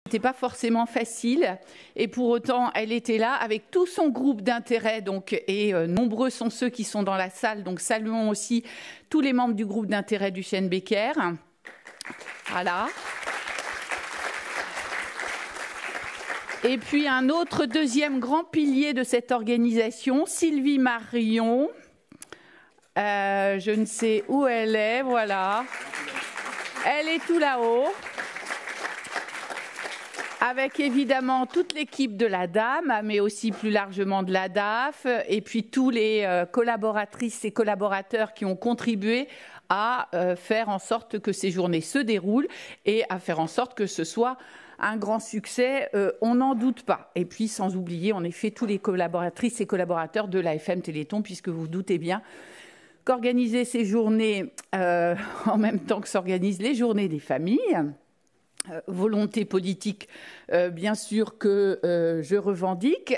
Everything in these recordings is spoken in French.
C'était pas forcément facile et pour autant elle était là avec tout son groupe d'intérêt et nombreux sont ceux qui sont dans la salle, donc saluons aussi tous les membres du groupe d'intérêt du Chêne Becker. Voilà. Et puis un autre deuxième grand pilier de cette organisation, Sylvie Marion. Je ne sais où elle est, voilà. Elle est tout là-haut. Avec évidemment toute l'équipe de la DAM, mais aussi plus largement de la DAF, et puis tous les collaboratrices et collaborateurs qui ont contribué à faire en sorte que ces journées se déroulent et à faire en sorte que ce soit un grand succès, on n'en doute pas. Et puis sans oublier en effet tous les collaboratrices et collaborateurs de l'AFM Téléthon, puisque vous vous doutez bien qu'organiser ces journées en même temps que s'organisent les journées des familles, volonté politique, bien sûr, que je revendique.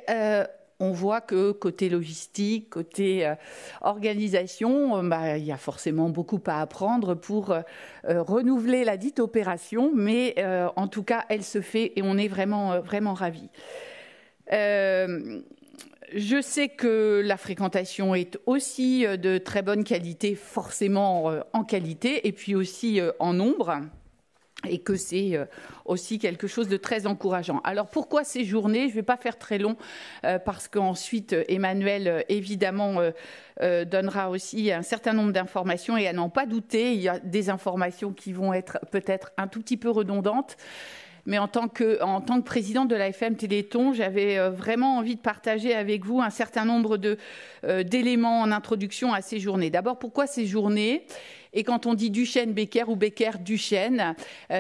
On voit que côté logistique, côté organisation, il y a forcément beaucoup à apprendre pour renouveler la dite opération, mais en tout cas, elle se fait et on est vraiment, vraiment ravis. Je sais que la fréquentation est aussi de très bonne qualité, forcément en qualité, et puis aussi en nombre. Et que c'est aussi quelque chose de très encourageant. Alors pourquoi ces journées? Je ne vais pas faire très long parce qu'ensuite Emmanuel évidemment donnera aussi un certain nombre d'informations et à n'en pas douter, il y a des informations qui vont être peut-être un tout petit peu redondantes. Mais en tant que présidente de l'AFM Téléthon, j'avais vraiment envie de partager avec vous un certain nombre d'éléments en introduction à ces journées. D'abord, pourquoi ces journées? Et quand on dit Duchesne Becker ou Becker Duchesne,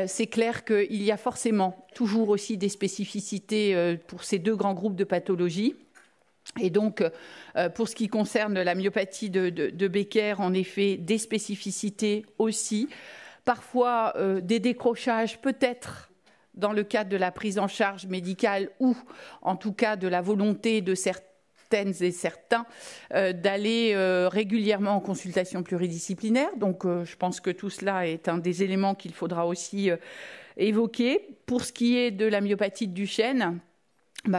c'est clair qu'il y a forcément toujours aussi des spécificités pour ces deux grands groupes de pathologies. Et donc, pour ce qui concerne la myopathie de Becker, en effet, des spécificités aussi. Parfois, des décrochages peut-être dans le cadre de la prise en charge médicale ou en tout cas de la volonté de certaines et certains d'aller régulièrement en consultation pluridisciplinaire. Donc je pense que tout cela est un des éléments qu'il faudra aussi évoquer. Pour ce qui est de la myopathie de Duchesne,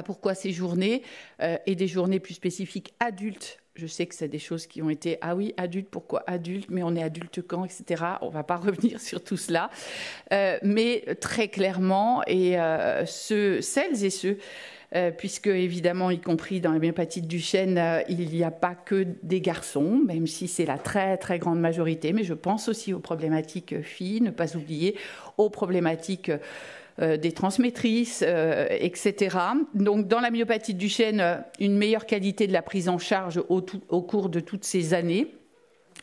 pourquoi ces journées et des journées plus spécifiques adultes? Je sais que c'est des choses qui ont été, ah oui, adulte, pourquoi adulte, mais on est adulte quand, etc. On ne va pas revenir sur tout cela. Mais très clairement, et celles et ceux, puisque évidemment, y compris dans la myopathie de Duchesne, il n'y a pas que des garçons, même si c'est la très très grande majorité, mais je pense aussi aux problématiques filles, ne pas oublier aux problématiques des transmettrices, etc. Donc, dans la myopathie de Duchesne, une meilleure qualité de la prise en charge au cours de toutes ces années,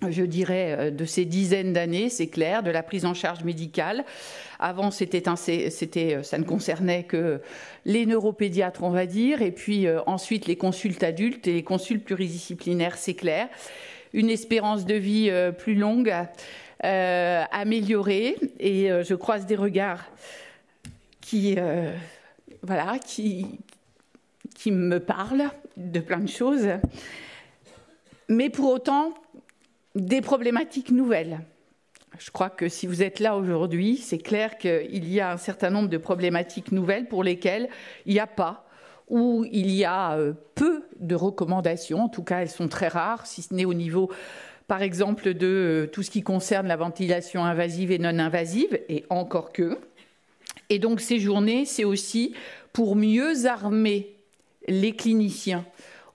je dirais de ces dizaines d'années, c'est clair, de la prise en charge médicale. Avant, ça ne concernait que les neuropédiatres, on va dire, et puis ensuite les consultes adultes et les consultes pluridisciplinaires, c'est clair. Une espérance de vie plus longue, améliorée, et je croise des regards qui me parle de plein de choses, mais pour autant des problématiques nouvelles. Je crois que si vous êtes là aujourd'hui, c'est clair qu'il y a un certain nombre de problématiques nouvelles pour lesquelles il n'y a pas ou il y a peu de recommandations. En tout cas, elles sont très rares, si ce n'est au niveau, par exemple, de tout ce qui concerne la ventilation invasive et non invasive, et encore que. Et donc ces journées, c'est aussi pour mieux armer les cliniciens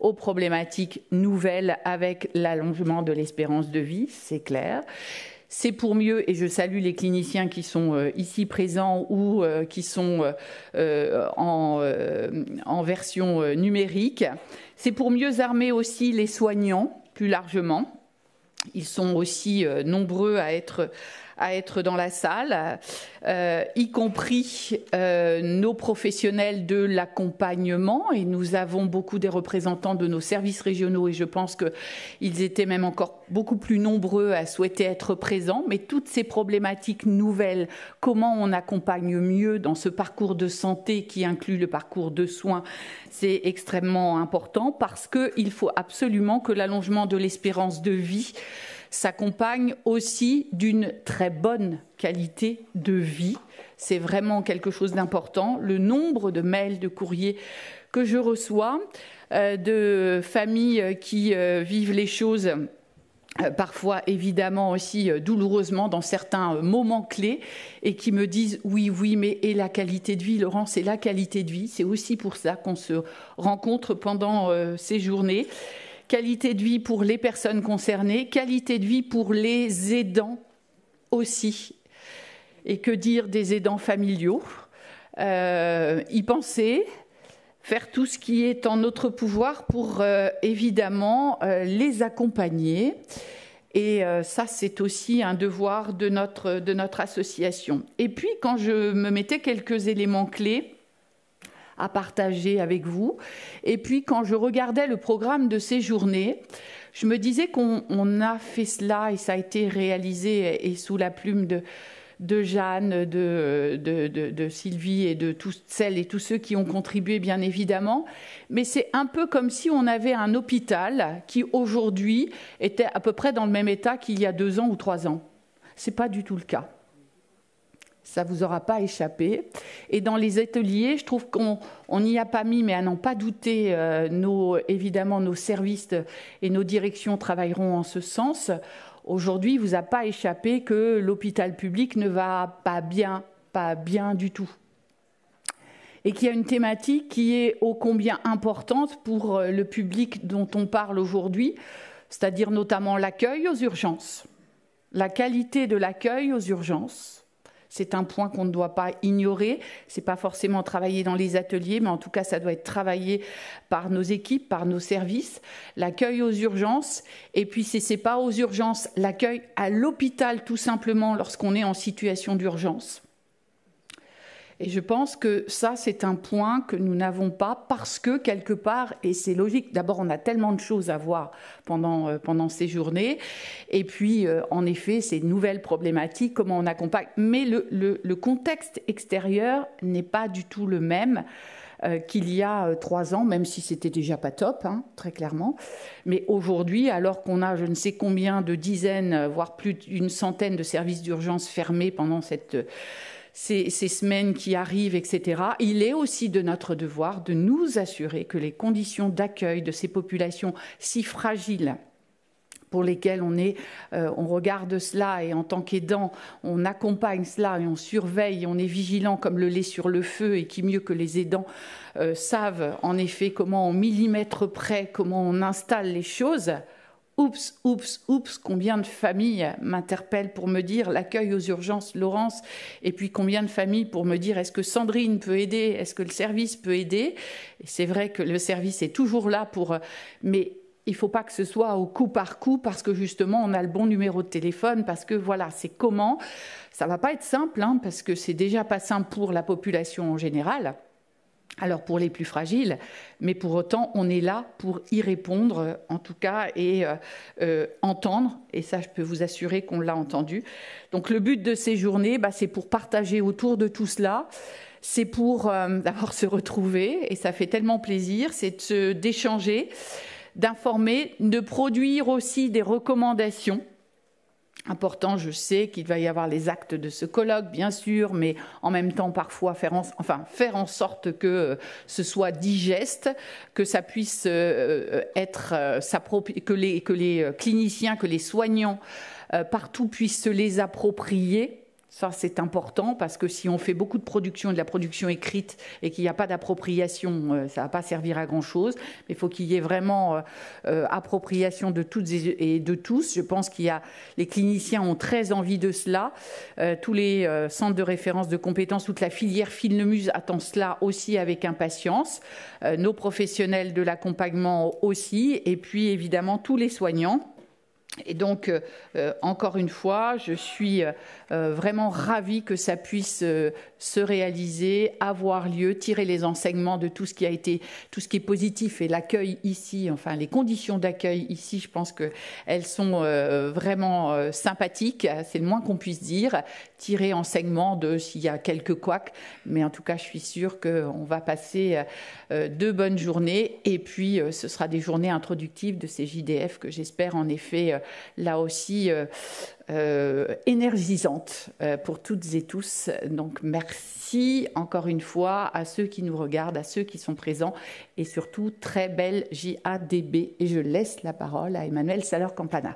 aux problématiques nouvelles avec l'allongement de l'espérance de vie, c'est clair. C'est pour mieux, et je salue les cliniciens qui sont ici présents ou qui sont en version numérique. C'est pour mieux armer aussi les soignants, plus largement. Ils sont aussi nombreux à être dans la salle, y compris nos professionnels de l'accompagnement. Et nous avons beaucoup des représentants de nos services régionaux et je pense qu'ils étaient même encore beaucoup plus nombreux à souhaiter être présents. Mais toutes ces problématiques nouvelles, comment on accompagne mieux dans ce parcours de santé qui inclut le parcours de soins, c'est extrêmement important parce qu'il faut absolument que l'allongement de l'espérance de vie s'accompagne aussi d'une très bonne qualité de vie. C'est vraiment quelque chose d'important. Le nombre de mails, de courriers que je reçois, de familles qui vivent les choses parfois évidemment aussi douloureusement dans certains moments clés et qui me disent oui, mais et la qualité de vie, Laurent, c'est la qualité de vie. C'est aussi pour ça qu'on se rencontre pendant ces journées. Qualité de vie pour les personnes concernées, qualité de vie pour les aidants aussi. Et que dire des aidants familiaux, y penser, faire tout ce qui est en notre pouvoir pour évidemment les accompagner. Et ça, c'est aussi un devoir de notre association. Et puis, quand je me mettais quelques éléments clés à partager avec vous, et puis quand je regardais le programme de ces journées, je me disais qu'on a fait cela et ça a été réalisé et sous la plume de Jeanne, de Sylvie et de toutes celles et tous ceux qui ont contribué bien évidemment, mais c'est un peu comme si on avait un hôpital qui aujourd'hui était à peu près dans le même état qu'il y a 2 ans ou 3 ans. Ce n'est pas du tout le cas. Ça ne vous aura pas échappé. Et dans les ateliers, je trouve qu'on n'y a pas mis, mais à n'en pas douter, évidemment nos services et nos directions travailleront en ce sens. Aujourd'hui, il ne vous a pas échappé que l'hôpital public ne va pas bien du tout. Et qu'il y a une thématique qui est ô combien importante pour le public dont on parle aujourd'hui, c'est-à-dire notamment l'accueil aux urgences. La qualité de l'accueil aux urgences. C'est un point qu'on ne doit pas ignorer. Ce n'est pas forcément travaillé dans les ateliers, mais en tout cas, ça doit être travaillé par nos équipes, par nos services. L'accueil aux urgences, et puis si ce n'est pas aux urgences, l'accueil à l'hôpital tout simplement lorsqu'on est en situation d'urgence. Et je pense que ça, c'est un point que nous n'avons pas parce que, quelque part, et c'est logique, d'abord, on a tellement de choses à voir pendant ces journées. Et puis, en effet, ces nouvelles problématiques, comment on accompagne. Mais le contexte extérieur n'est pas du tout le même qu'il y a 3 ans, même si c'était déjà pas top, hein, très clairement. Mais aujourd'hui, alors qu'on a je ne sais combien de dizaines, voire plus d'une centaine de services d'urgence fermés pendant ces semaines qui arrivent, etc., il est aussi de notre devoir de nous assurer que les conditions d'accueil de ces populations si fragiles pour lesquelles on regarde cela et en tant qu'aidant, on accompagne cela et on surveille, on est vigilant comme le lait sur le feu et qui mieux que les aidants savent en effet comment au millimètre près, comment on installe les choses. Oups, combien de familles m'interpellent pour me dire l'accueil aux urgences, Laurence, et puis combien de familles pour me dire est-ce que Sandrine peut aider, est-ce que le service peut aider. Et c'est vrai que le service est toujours là mais il ne faut pas que ce soit au coup par coup parce que justement on a le bon numéro de téléphone, parce que voilà, c'est comment. Ça ne va pas être simple, hein, parce que c'est déjà pas simple pour la population en général. Alors pour les plus fragiles, mais pour autant, on est là pour y répondre, en tout cas, et entendre, et ça, je peux vous assurer qu'on l'a entendu. Donc le but de ces journées, c'est pour partager autour de tout cela, c'est pour d'abord se retrouver, et ça fait tellement plaisir, c'est d'échanger, d'informer, de produire aussi des recommandations. Important, je sais qu'il va y avoir les actes de ce colloque, bien sûr, mais en même temps, parfois, faire en sorte que ce soit digeste, que ça puisse être que les cliniciens, que les soignants partout puissent se les approprier. Ça, c'est important parce que si on fait beaucoup de production, de la production écrite et qu'il n'y a pas d'appropriation, ça ne va pas servir à grand-chose. Mais il faut qu'il y ait vraiment appropriation de toutes et de tous. Je pense les cliniciens ont très envie de cela. Tous les centres de référence de compétences, toute la filière Filmemuse attend cela aussi avec impatience. Nos professionnels de l'accompagnement aussi. Et puis, évidemment, tous les soignants. Et donc, encore une fois, je suis vraiment ravie que ça puisse se réaliser, avoir lieu, tirer les enseignements de tout ce qui est positif. Et l'accueil ici, enfin les conditions d'accueil ici, je pense qu'elles sont vraiment sympathiques, c'est le moins qu'on puisse dire. Tirer enseignement de s'il y a quelques couacs, mais en tout cas, je suis sûre qu'on va passer de bonnes journées. Et puis, ce sera des journées introductives de ces JDF que j'espère en effet là aussi énergisante pour toutes et tous. Donc merci encore une fois à ceux qui nous regardent, à ceux qui sont présents et surtout très belle JADB. Et je laisse la parole à Emmanuel Salor-Campana.